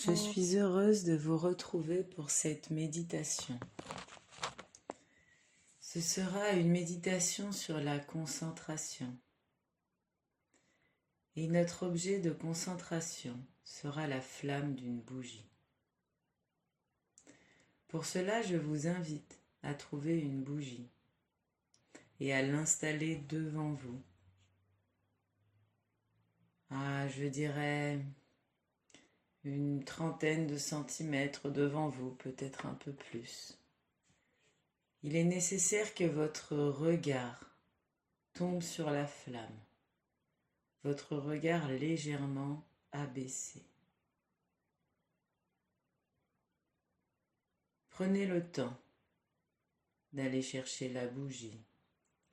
Je suis heureuse de vous retrouver pour cette méditation. Ce sera une méditation sur la concentration. Et notre objet de concentration sera la flamme d'une bougie. Pour cela, je vous invite à trouver une bougie et à l'installer devant vous. Je dirais une trentaine de centimètres devant vous, peut-être un peu plus. Il est nécessaire que votre regard tombe sur la flamme, votre regard légèrement abaissé. Prenez le temps d'aller chercher la bougie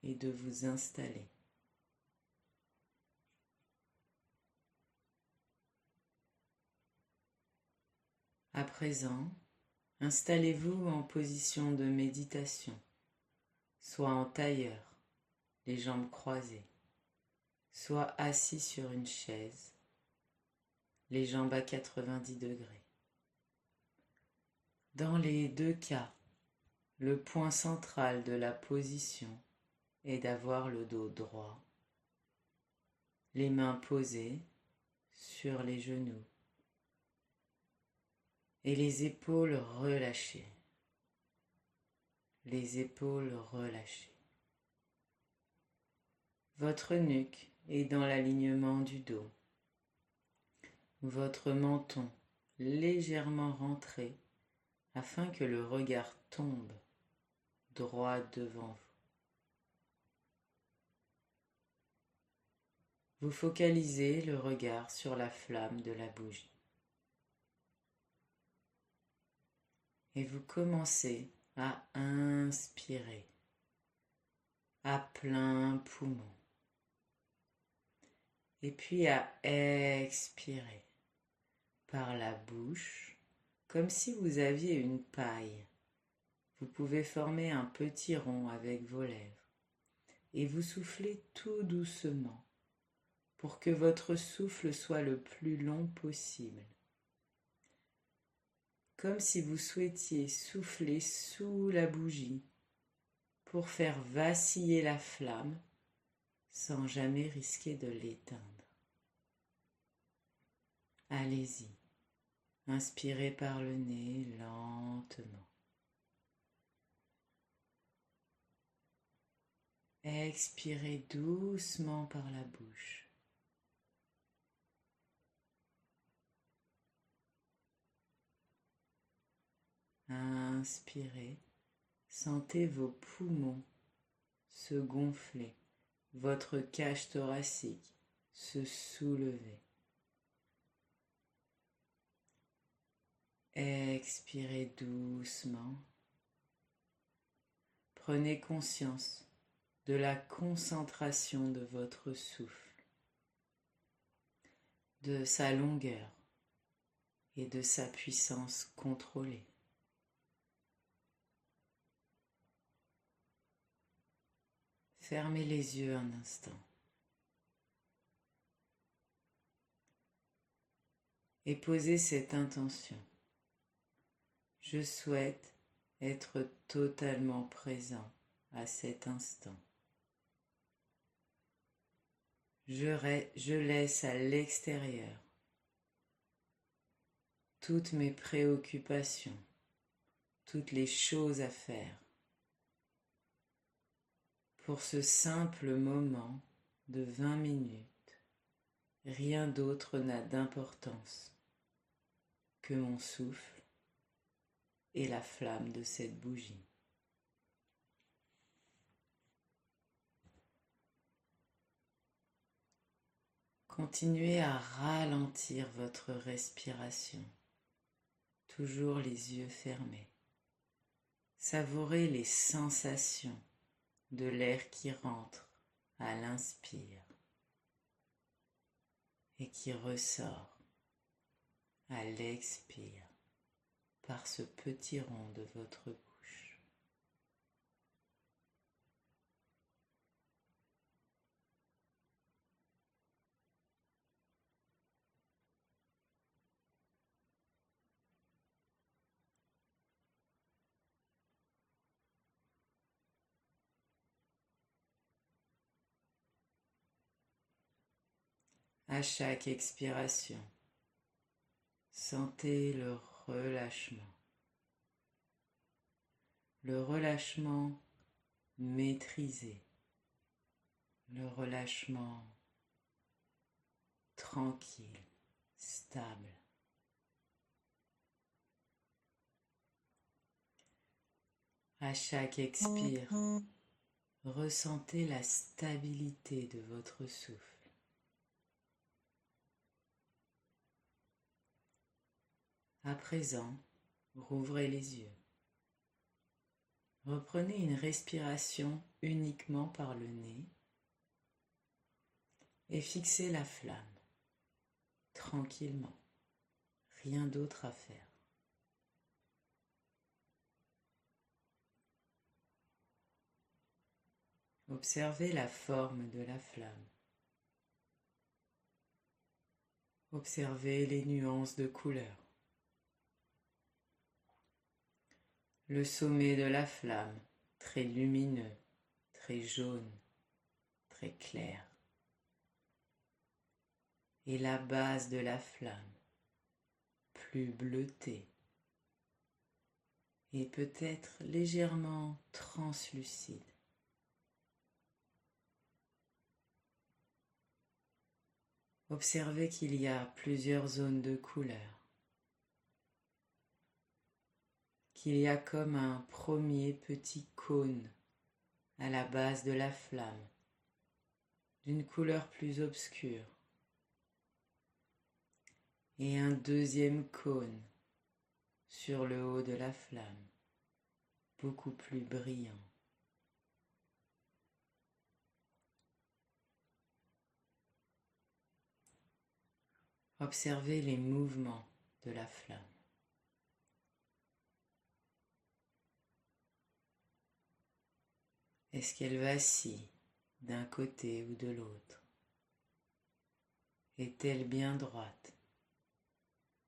et de vous installer. À présent, installez-vous en position de méditation, soit en tailleur, les jambes croisées, soit assis sur une chaise, les jambes à 90 degrés. Dans les deux cas, le point central de la position est d'avoir le dos droit, les mains posées sur les genoux et les épaules relâchées. Les épaules relâchées. Votre nuque est dans l'alignement du dos. Votre menton légèrement rentré afin que le regard tombe droit devant vous. Vous focalisez le regard sur la flamme de la bougie. Et vous commencez à inspirer à plein poumon. Et puis à expirer par la bouche, comme si vous aviez une paille. Vous pouvez former un petit rond avec vos lèvres et vous soufflez tout doucement pour que votre souffle soit le plus long possible. Comme si vous souhaitiez souffler sous la bougie pour faire vaciller la flamme sans jamais risquer de l'éteindre. Allez-y, inspirez par le nez lentement. Expirez doucement par la bouche. Inspirez, sentez vos poumons se gonfler, votre cage thoracique se soulever. Expirez doucement. Prenez conscience de la concentration de votre souffle, de sa longueur et de sa puissance contrôlée. Fermez les yeux un instant et posez cette intention. Je souhaite être totalement présent à cet instant. Je laisse à l'extérieur toutes mes préoccupations, toutes les choses à faire. Pour ce simple moment de 20 minutes, rien d'autre n'a d'importance que mon souffle et la flamme de cette bougie. Continuez à ralentir votre respiration, toujours les yeux fermés. Savourez les sensations de l'air qui rentre à l'inspire et qui ressort à l'expire par ce petit rond de votre bouche. À chaque expiration, sentez le relâchement maîtrisé, le relâchement tranquille, stable. À chaque expire, ressentez la stabilité de votre souffle. À présent, rouvrez les yeux. Reprenez une respiration uniquement par le nez et fixez la flamme tranquillement. Rien d'autre à faire. Observez la forme de la flamme. Observez les nuances de couleurs. Le sommet de la flamme, très lumineux, très jaune, très clair. Et la base de la flamme, plus bleutée et peut-être légèrement translucide. Observez qu'il y a plusieurs zones de couleurs, qu'il y a comme un premier petit cône à la base de la flamme, d'une couleur plus obscure, et un deuxième cône sur le haut de la flamme, beaucoup plus brillant. Observez les mouvements de la flamme. Est-ce qu'elle vacille d'un côté ou de l'autre? Est-elle bien droite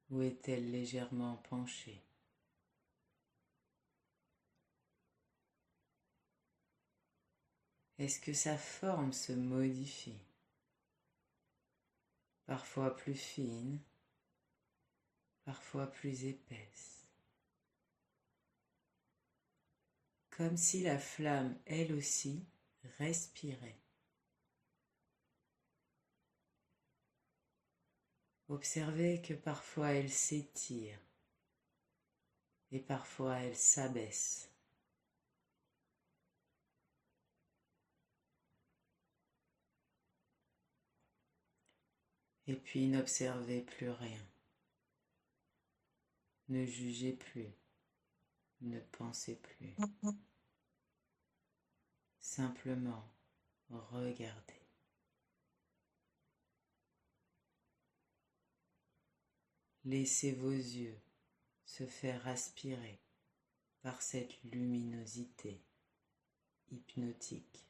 ou est-elle légèrement penchée? Est-ce que sa forme se modifie? Parfois plus fine, parfois plus épaisse. Comme si la flamme, elle aussi, respirait. Observez que parfois elle s'étire et parfois elle s'abaisse. Et puis n'observez plus rien. Ne jugez plus, ne pensez plus. Simplement regardez. Laissez vos yeux se faire aspirer par cette luminosité hypnotique.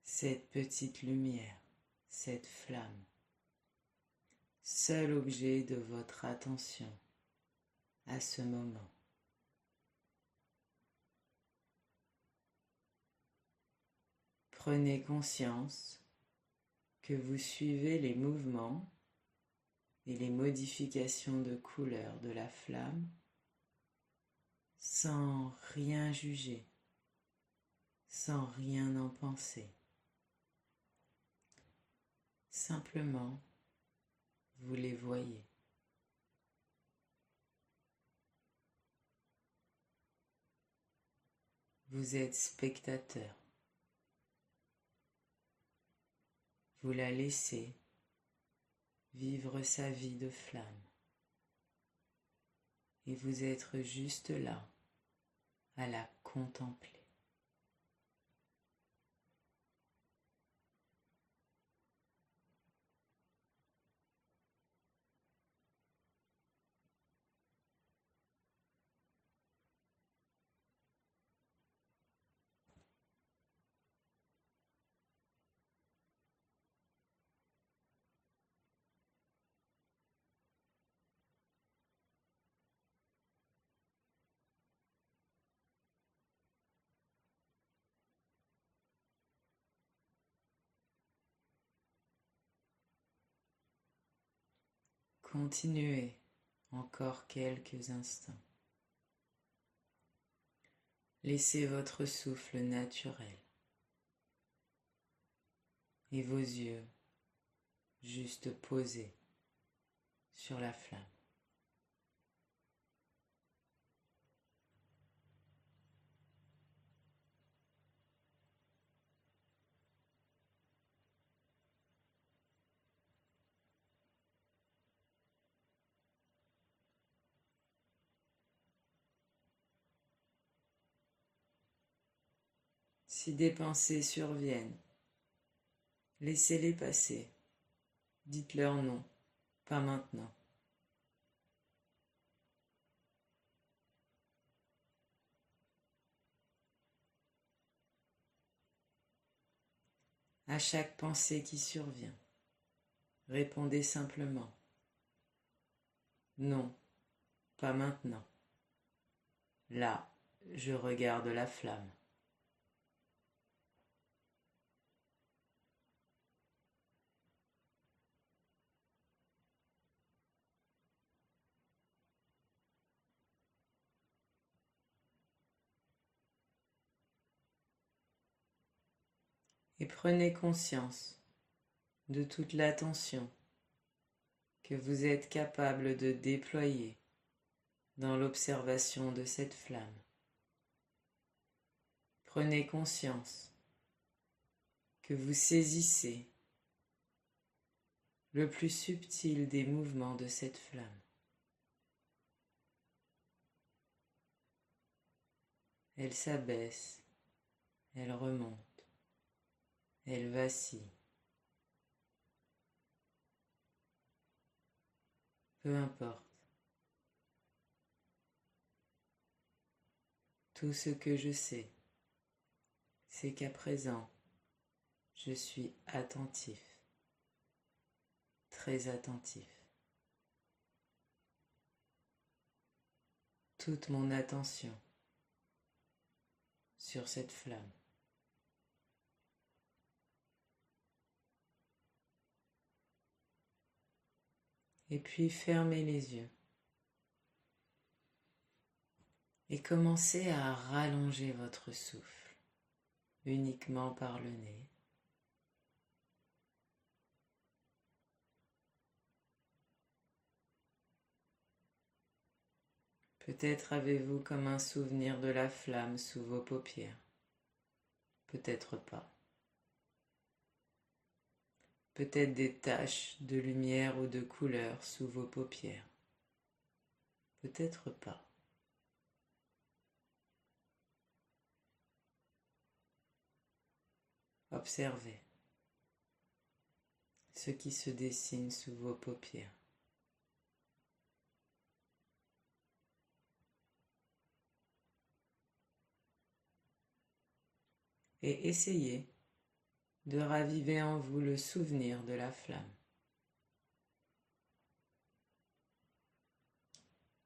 Cette petite lumière, cette flamme, seul objet de votre attention à ce moment. Prenez conscience que vous suivez les mouvements et les modifications de couleur de la flamme sans rien juger, sans rien en penser. Simplement, vous les voyez. Vous êtes spectateur. Vous la laissez vivre sa vie de flamme. Et vous êtes juste là à la contempler. continuez encore quelques instants. Laissez votre souffle naturel et vos yeux juste posés sur la flamme. Si des pensées surviennent, laissez-les passer. Dites-leur non, pas maintenant. À chaque pensée qui survient, répondez simplement non, pas maintenant. Là, je regarde la flamme. Et prenez conscience de toute l'attention que vous êtes capable de déployer dans l'observation de cette flamme. Prenez conscience que vous saisissez le plus subtil des mouvements de cette flamme. Elle s'abaisse, elle remonte, elle vacille. Peu importe. Tout ce que je sais, c'est qu'à présent, je suis attentif, très attentif. Toute mon attention sur cette flamme. Et puis fermez les yeux et commencez à rallonger votre souffle uniquement par le nez. Peut-être avez-vous comme un souvenir de la flamme sous vos paupières. Peut-être pas. Peut-être des taches de lumière ou de couleur sous vos paupières. Peut-être pas. Observez ce qui se dessine sous vos paupières. Et essayez de raviver en vous le souvenir de la flamme.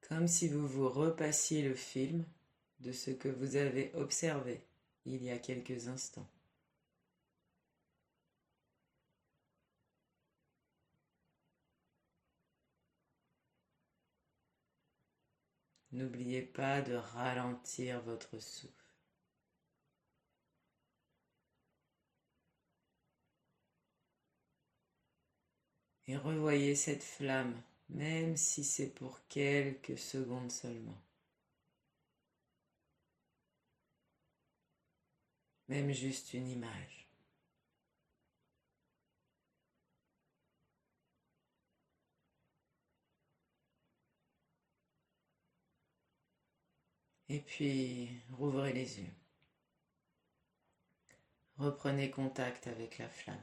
Comme si vous vous repassiez le film de ce que vous avez observé il y a quelques instants. N'oubliez pas de ralentir votre souffle. Et revoyez cette flamme, même si c'est pour quelques secondes seulement. Même juste une image. Et puis, rouvrez les yeux. Reprenez contact avec la flamme.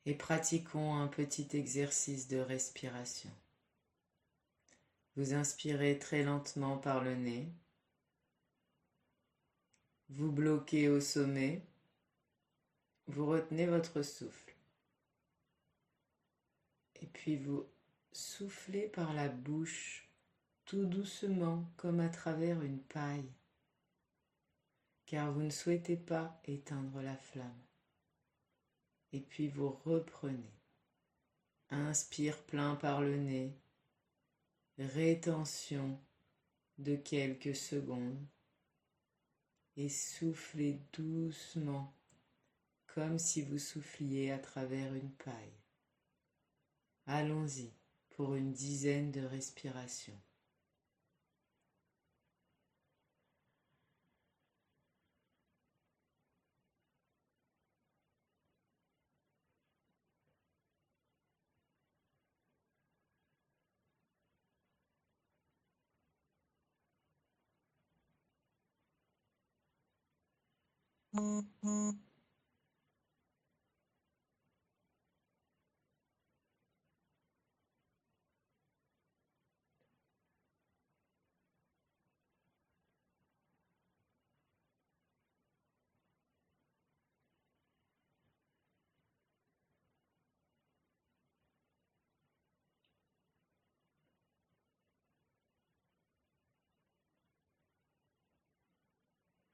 Et pratiquons un petit exercice de respiration. Vous inspirez très lentement par le nez. Vous bloquez au sommet. Vous retenez votre souffle. Et puis vous soufflez par la bouche, tout doucement, comme à travers une paille, car vous ne souhaitez pas éteindre la flamme. Et puis vous reprenez. Inspire plein par le nez, rétention de quelques secondes et soufflez doucement comme si vous souffliez à travers une paille. Allons-y pour une dizaine de respirations.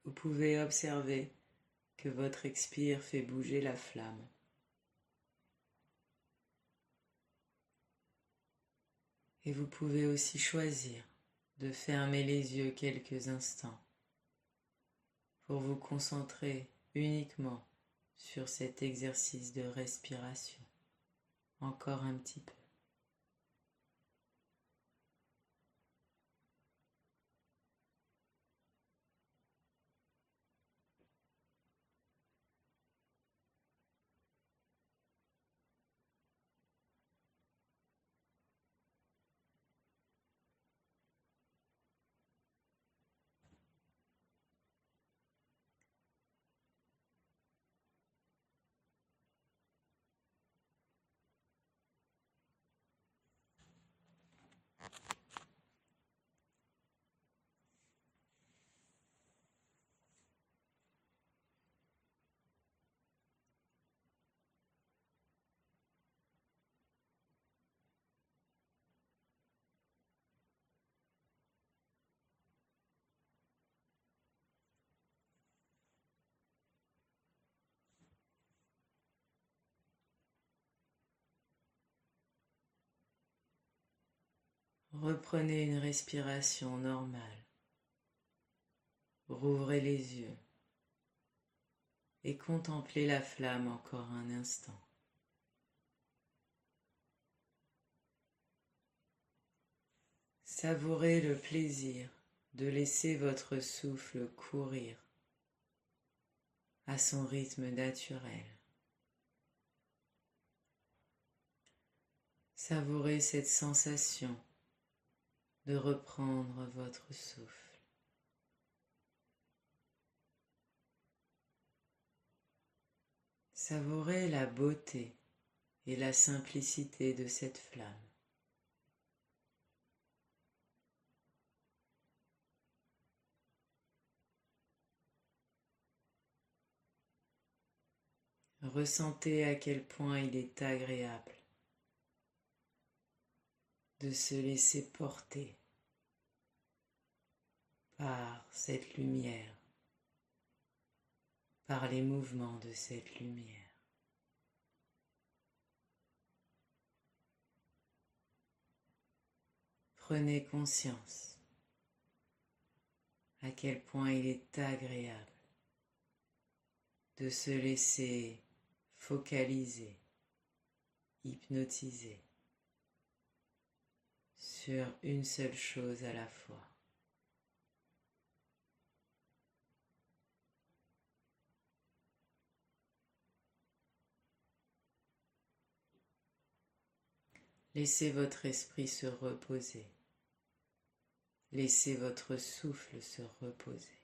Vous pouvez observer que votre expire fait bouger la flamme. Et vous pouvez aussi choisir de fermer les yeux quelques instants pour vous concentrer uniquement sur cet exercice de respiration. Encore un petit peu. Reprenez une respiration normale. Rouvrez les yeux et contemplez la flamme encore un instant. Savourez le plaisir de laisser votre souffle courir à son rythme naturel. Savourez cette sensation de reprendre votre souffle. Savourez la beauté et la simplicité de cette flamme. Ressentez à quel point il est agréable de se laisser porter par cette lumière, par les mouvements de cette lumière. Prenez conscience à quel point il est agréable de se laisser focaliser, hypnotiser sur une seule chose à la fois. Laissez votre esprit se reposer. Laissez votre souffle se reposer.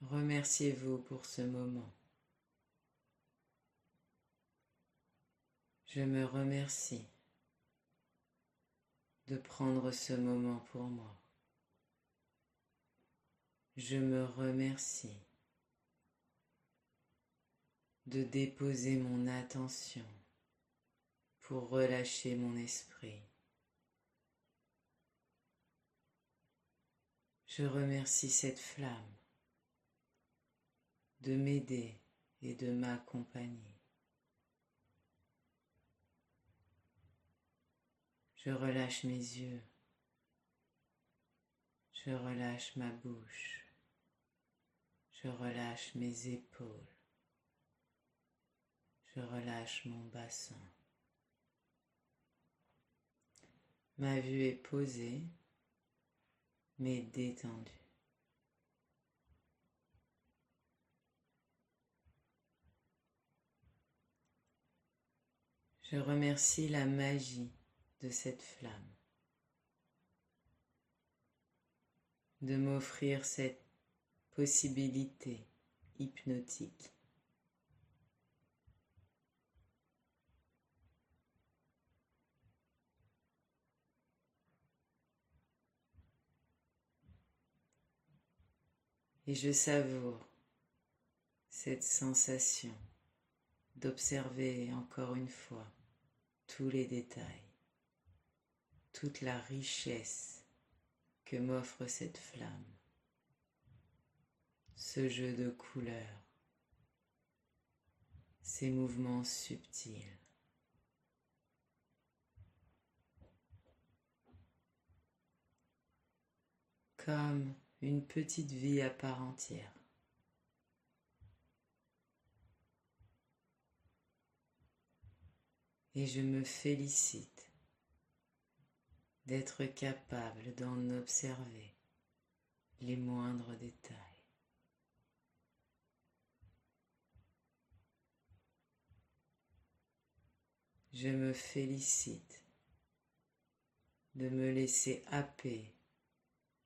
Remerciez-vous pour ce moment. Je me remercie de prendre ce moment pour moi. Je me remercie de déposer mon attention pour relâcher mon esprit. Je remercie cette flamme de m'aider et de m'accompagner. Je relâche mes yeux, je relâche ma bouche, je relâche mes épaules, je relâche mon bassin. Ma vue est posée, mais détendue. Je remercie la magie de cette flamme, de m'offrir cette possibilité hypnotique. Et je savoure cette sensation d'observer encore une fois tous les détails, toute la richesse que m'offre cette flamme, ce jeu de couleurs, ces mouvements subtils. Comme une petite vie à part entière. Et je me félicite d'être capable d'en observer les moindres détails. Je me félicite de me laisser happer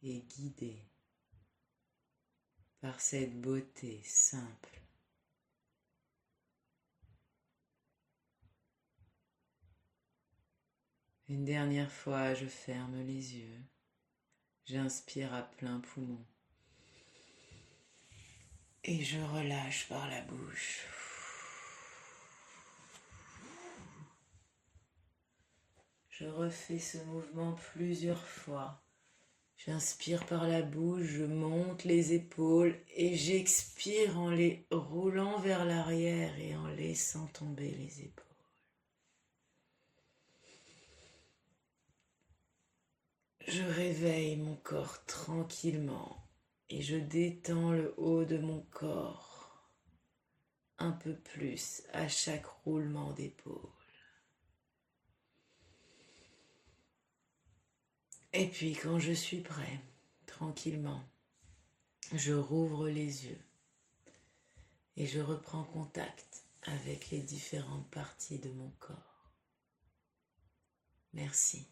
et guider par cette beauté simple. Une dernière fois, je ferme les yeux, j'inspire à plein poumon et je relâche par la bouche. Je refais ce mouvement plusieurs fois. J'inspire par la bouche, je monte les épaules et j'expire en les roulant vers l'arrière et en laissant tomber les épaules. Je réveille mon corps tranquillement et je détends le haut de mon corps un peu plus à chaque roulement d'épaule. Et puis quand je suis prêt, tranquillement, je rouvre les yeux et je reprends contact avec les différentes parties de mon corps. Merci.